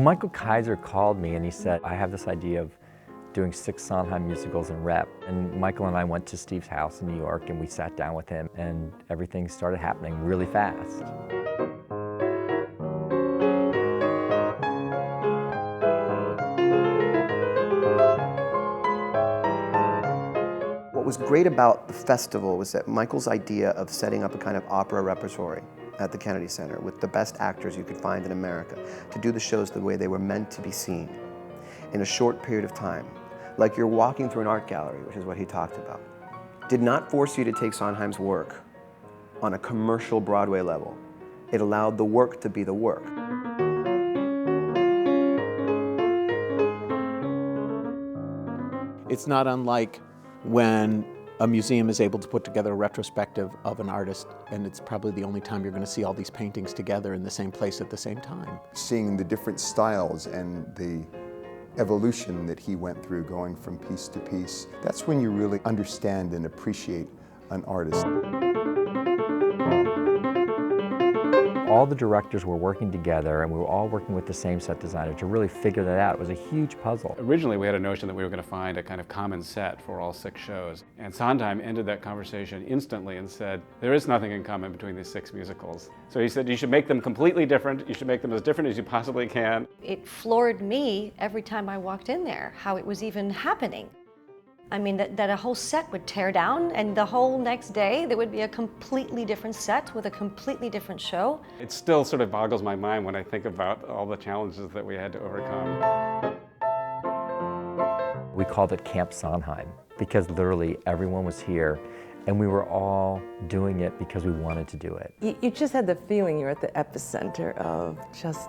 Well, Michael Kaiser called me and he said, I have this idea of doing 6 Sondheim musicals in rep. And Michael and I went to Steve's house in New York and we sat down with him and everything started happening really fast. What was great about the festival was that Michael's idea of setting up a kind of opera repertory at the Kennedy Center with the best actors you could find in America to do the shows the way they were meant to be seen in a short period of time, like you're walking through an art gallery, which is what he talked about, did not force you to take Sondheim's work on a commercial Broadway level. It allowed the work to be the work. It's not unlike when a museum is able to put together a retrospective of an artist, and it's probably the only time you're going to see all these paintings together in the same place at the same time. Seeing the different styles and the evolution that he went through going from piece to piece, that's when you really understand and appreciate an artist. All the directors were working together and we were all working with the same set designer to really figure that out. It was a huge puzzle. Originally we had a notion that we were going to find a kind of common set for all 6 shows. And Sondheim ended that conversation instantly and said, there is nothing in common between these 6 musicals. So he said, you should make them completely different. You should make them as different as you possibly can. It floored me every time I walked in there, how it was even happening. I mean, that a whole set would tear down and the whole next day there would be a completely different set with a completely different show. It still sort of boggles my mind when I think about all the challenges that we had to overcome. We called it Camp Sondheim because literally everyone was here and we were all doing it because we wanted to do it. You just had the feeling you were at the epicenter of just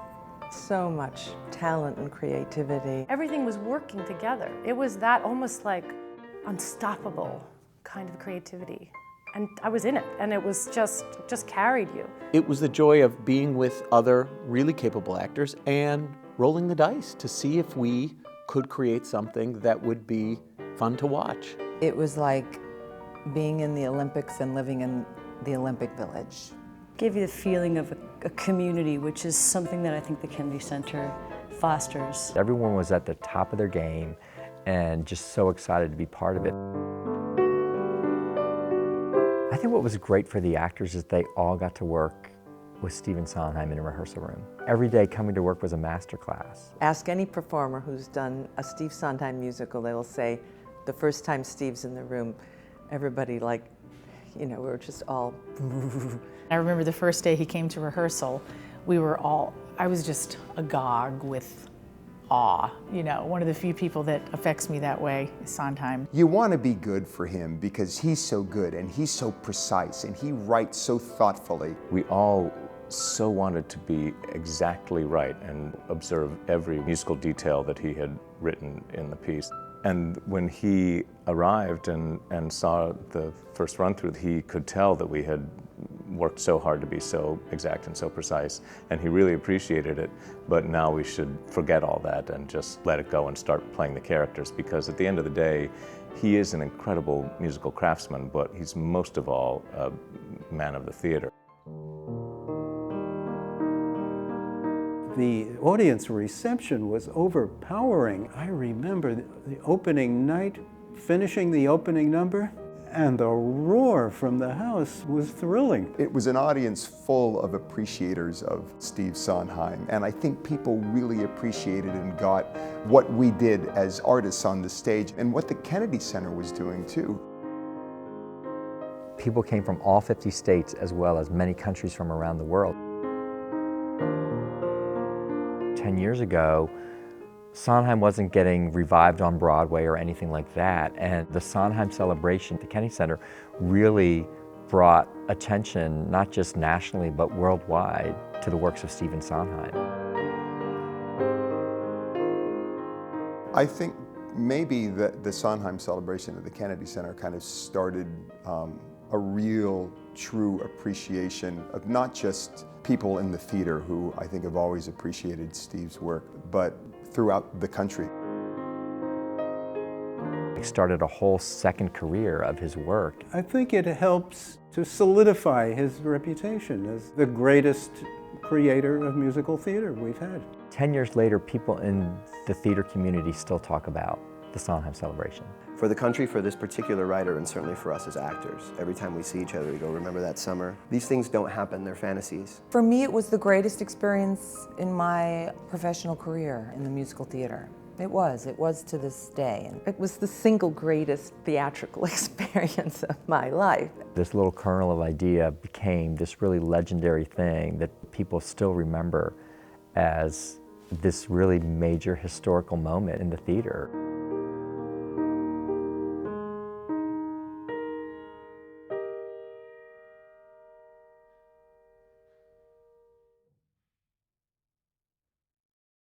so much talent and creativity. Everything was working together. It was that almost like unstoppable kind of creativity. And I was in it, and it was just carried you. It was the joy of being with other really capable actors and rolling the dice to see if we could create something that would be fun to watch. It was like being in the Olympics and living in the Olympic Village. Gave you the feeling of a community, which is something that I think the Kennedy Center fosters. Everyone was at the top of their game and just so excited to be part of it. I think what was great for the actors is they all got to work with Stephen Sondheim in a rehearsal room. Every day coming to work was a master class. Ask any performer who's done a Steve Sondheim musical, they will say the first time Steve's in the room, everybody we were just all I remember the first day he came to rehearsal, I was just agog with awe. One of the few people that affects me that way is Sondheim. You want to be good for him because he's so good and he's so precise and he writes so thoughtfully. We all so wanted to be exactly right and observe every musical detail that he had written in the piece. And when he arrived and saw the first run-through, he could tell that we had worked so hard to be so exact and so precise, and he really appreciated it. But now we should forget all that and just let it go and start playing the characters, because at the end of the day, he is an incredible musical craftsman, but he's most of all a man of the theater. The audience reception was overpowering. I remember the opening night, finishing the opening number, and the roar from the house was thrilling. It was an audience full of appreciators of Steve Sondheim, and I think people really appreciated and got what we did as artists on the stage and what the Kennedy Center was doing too. People came from all 50 states as well as many countries from around the world. 10 years ago, Sondheim wasn't getting revived on Broadway or anything like that, and the Sondheim Celebration at the Kennedy Center really brought attention, not just nationally, but worldwide, to the works of Stephen Sondheim. I think maybe the Sondheim Celebration at the Kennedy Center kind of started a real, true appreciation of not just people in the theater who I think have always appreciated Steve's work, but throughout the country. He started a whole second career of his work. I think it helps to solidify his reputation as the greatest creator of musical theater we've had. 10 years later, people in the theater community still talk about the Sondheim Celebration. For the country, for this particular writer, and certainly for us as actors, every time we see each other, we go, remember that summer? These things don't happen, they're fantasies. For me, it was the greatest experience in my professional career in the musical theater. It was to this day. It was the single greatest theatrical experience of my life. This little kernel of idea became this really legendary thing that people still remember as this really major historical moment in the theater.